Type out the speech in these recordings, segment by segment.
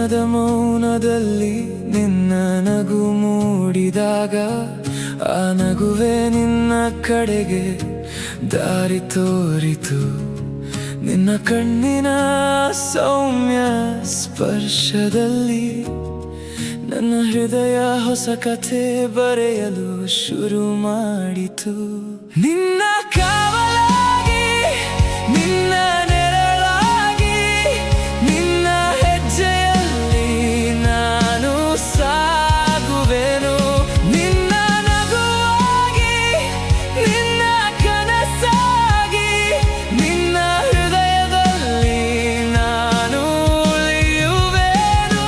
ದಿನದ ಮೌನದಲ್ಲಿ ನಿನ್ನ ನಗು ಮೂಡಿದಾಗ ಆ ನಗುವೆ ನಿನ್ನ ಕಡೆಗೆ ದಾರಿ ತೋರಿತು. ನಿನ್ನ ಕಣ್ಣಿನ ಸೌಮ್ಯ ಸ್ಪರ್ಶದಲ್ಲಿ ನನ್ನ ಹೃದಯ ಹೊಸ ಕಥೆ ಬರೆಯಲು ಶುರು ಮಾಡಿತು. ನಿನ್ನ ಕಾವಲಾಗಿ, ನಿನ್ನ ನೆರಳಾಗಿ, ನಿನ್ನ ಹೆಜ್ಜೆಯಲ್ಲಿ ನಾನು ಸಾಗುವೆನು. ನಿನ್ನ ನಗುವಾಗಿ, ನಿನ್ನ ಕನಸಾಗಿ, ನಿನ್ನ ಹೃದಯದಲ್ಲಿ ನಾನು ಉಳಿಯುವೆನು.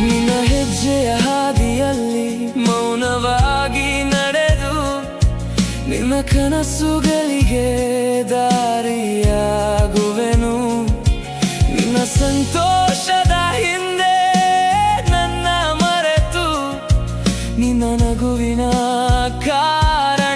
ನಿನ್ನ ಹೆಜ್ಜೆಯ ಹಾದಿಯಲ್ಲಿ ಮೌನವಾಗಿ ನಡೆದು ನಿನ್ನ ಕನಸುಗಳಿಗೆ ದಾರಿಯಾಗುವೆನು. ನಿನ್ನ ಸಂತೋಷದ ಹಿಂದೆ ನನ್ನ ಮರೆತು ನಿನ್ನ ನಗುವಿನ ಕಾರಣವಾಗಿ